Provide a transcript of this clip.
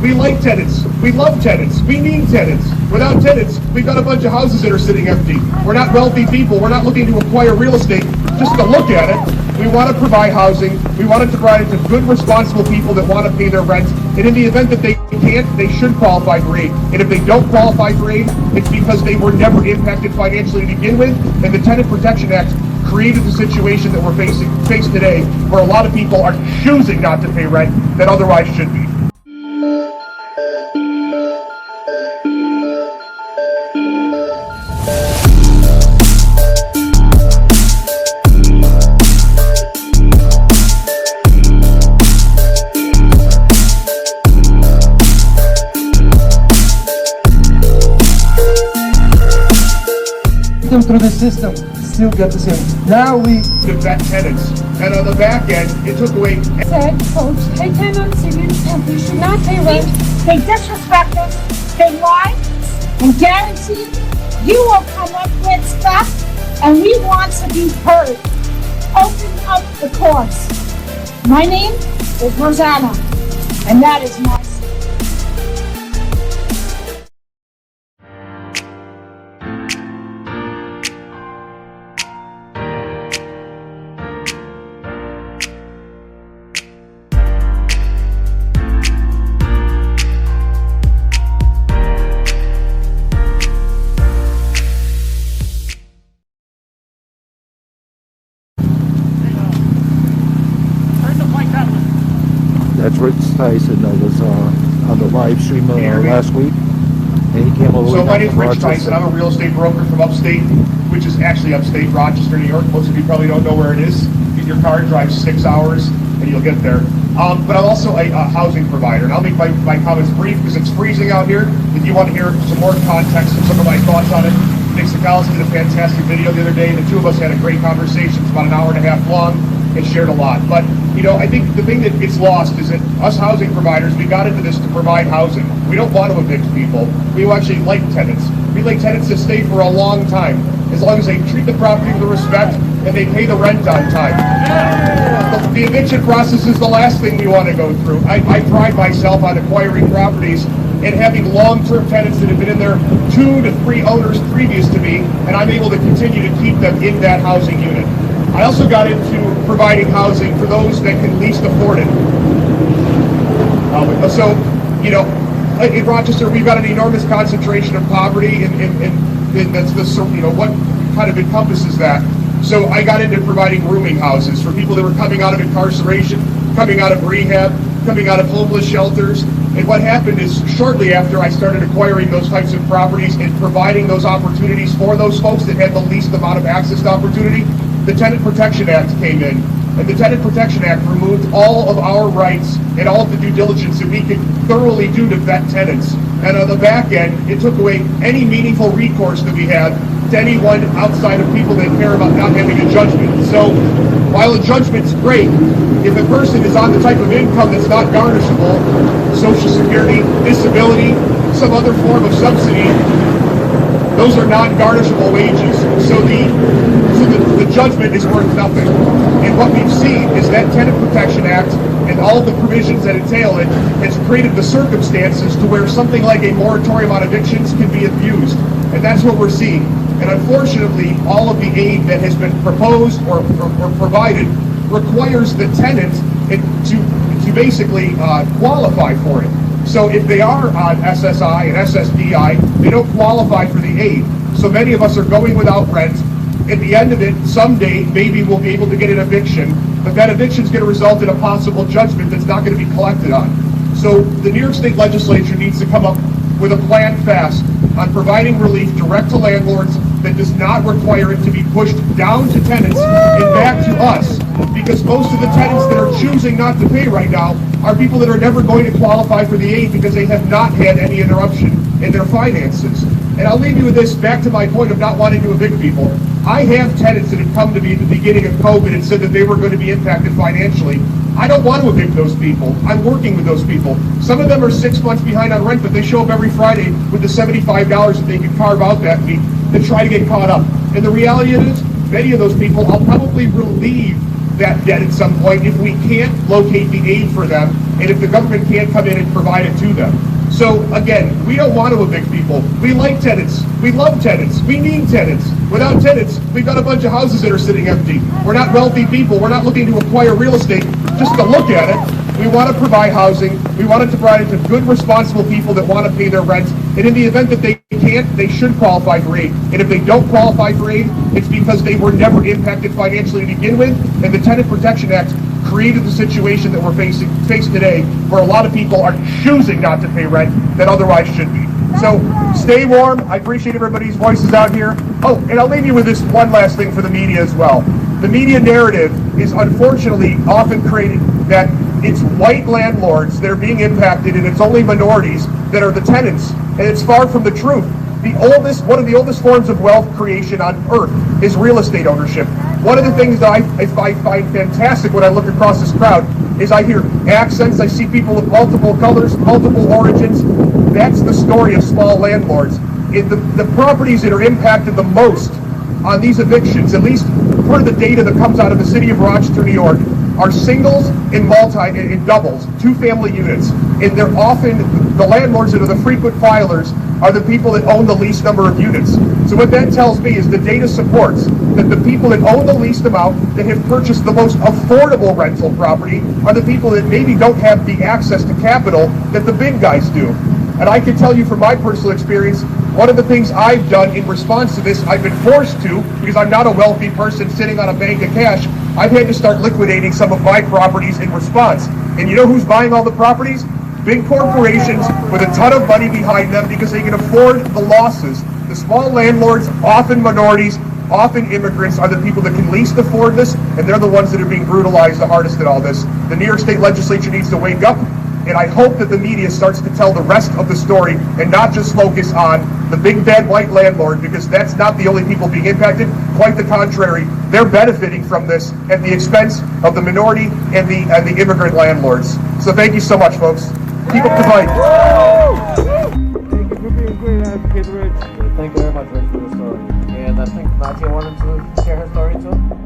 We like tenants. We love tenants. We need tenants. Without tenants, we've got a bunch of houses that are sitting empty. We're not wealthy people. We're not looking to acquire real estate just to look at it. We want to provide housing. We want to provide it to good, responsible people that want to pay their rent. And in the event that they can't, they should qualify for aid. And if they don't qualify for aid, it's because they were never impacted financially to begin with. And the Tenant Protection Act created the situation that we're faced today, where a lot of people are choosing not to pay rent that otherwise should be. Through the system, still get the same. Now we vet tenants, and on the back end, it took away. Said, folks, pay tenants, you should not pay rent. They disrespect us, they lie, and guarantee you will come up with stuff, and we want to be heard. Open up the course. My name is Rosanna, and that is my That's Rich Tyson that was on the live stream last week. And he came over. So my name's Rich Tyson. I'm a real estate broker from upstate, which is actually upstate Rochester, New York. Most of you probably don't know where it is. Get your car, drive 6 hours, and you'll get there. But I'm also a housing provider, and I'll make my comments brief because it's freezing out here. If you want to hear some more context and some of my thoughts on it, Nick Sakalis did a fantastic video the other day. The two of us had a great conversation. It's about an hour and a half long and shared a lot. But, you know, I think the thing that gets lost is that us housing providers, we got into this to provide housing. We don't want to evict people. We actually like tenants. We like tenants to stay for a long time, as long as they treat the property with respect and they pay the rent on time. The eviction process is the last thing we want to go through. I pride myself on acquiring properties and having long-term tenants that have been in there 2 to 3 owners previous to me, and I'm able to continue to keep them in that housing unit. I also got into providing housing for those that can least afford it. So, you know, in Rochester, we've got an enormous concentration of poverty, and that's the, you know, what kind of encompasses that. So I got into providing rooming houses for people that were coming out of incarceration, coming out of rehab, coming out of homeless shelters. And what happened is, shortly after I started acquiring those types of properties and providing those opportunities for those folks that had the least amount of access to opportunity, the Tenant Protection Act came in. And the Tenant Protection Act removed all of our rights and all of the due diligence that we could thoroughly do to vet tenants. And on the back end, it took away any meaningful recourse that we had to anyone outside of people that care about not having a judgment. So while a judgment's great, if a person is on the type of income that's not garnishable, Social Security, disability, some other form of subsidy, those are non-garnishable wages. So the judgment is worth nothing. And what we've seen is that Tenant Protection Act and all of the provisions that entail it has created the circumstances to where something like a moratorium on evictions can be abused. And that's what we're seeing. And unfortunately, all of the aid that has been proposed or provided requires the tenant to basically qualify for it. So if they are on SSI and SSDI, they don't qualify for the aid. So many of us are going without rent. At the end of it, someday, maybe we'll be able to get an eviction, but that eviction is going to result in a possible judgment that's not going to be collected on. So the New York State Legislature needs to come up with a plan fast on providing relief direct to landlords that does not require it to be pushed down to tenants and back to us, because most of the tenants that are choosing not to pay right now are people that are never going to qualify for the aid because they have not had any interruption in their finances. And I'll leave you with this, back to my point of not wanting to evict people. I have tenants that have come to me at the beginning of COVID and said that they were going to be impacted financially. I don't want to evict those people. I'm working with those people. Some of them are 6 months behind on rent, but they show up every Friday with the $75 that they can carve out that week to try to get caught up. And the reality is, many of those people, I'll probably relieve that debt at some point if we can't locate the aid for them and if the government can't come in and provide it to them. So again, we don't want to evict people. We like tenants. We love tenants. We need tenants. Without tenants, we've got a bunch of houses that are sitting empty. We're not wealthy people. We're not looking to acquire real estate just to look at it. We want to provide housing. We want to provide it to good, responsible people that want to pay their rent. And in the event that they can't, they should qualify for aid. And if they don't qualify for aid, it's because they were never impacted financially to begin with. And the Tenant Protection Act created the situation that we're facing today, where a lot of people are choosing not to pay rent that otherwise should be. So stay warm. I appreciate everybody's voices out here. Oh, and I'll leave you with this one last thing for the media as well. The media narrative is unfortunately often created that it's white landlords that are being impacted and it's only minorities that are the tenants. And it's far from the truth. One of the oldest forms of wealth creation on earth is real estate ownership. One of the things that I find fantastic when I look across this crowd is I hear accents, I see people of multiple colors, multiple origins. That's the story of small landlords. The properties that are impacted the most on these evictions, at least per the data that comes out of the city of Rochester, New York, are singles and doubles, two-family units. And they're often, the landlords that are the frequent filers are the people that own the least number of units. So what that tells me is the data supports that the people that own the least amount, that have purchased the most affordable rental property, are the people that maybe don't have the access to capital that the big guys do. And I can tell you from my personal experience, one of the things I've done in response to this, I've been forced to, because I'm not a wealthy person sitting on a bank of cash, I've had to start liquidating some of my properties in response. And you know who's buying all the properties? Big corporations with a ton of money behind them because they can afford the losses. The small landlords, often minorities, often immigrants, are the people that can least afford this, and they're the ones that are being brutalized the hardest in all this. The New York State Legislature needs to wake up, and I hope that the media starts to tell the rest of the story and not just focus on the big bad white landlord, because that's not the only people being impacted. Quite the contrary, they're benefiting from this at the expense of the minority and the immigrant landlords. So thank you so much, folks. Keep up the fight. Thank you for being great advocate, Rich. Thank you very much, Rich, for the story. And I think Natia wanted to share her story too.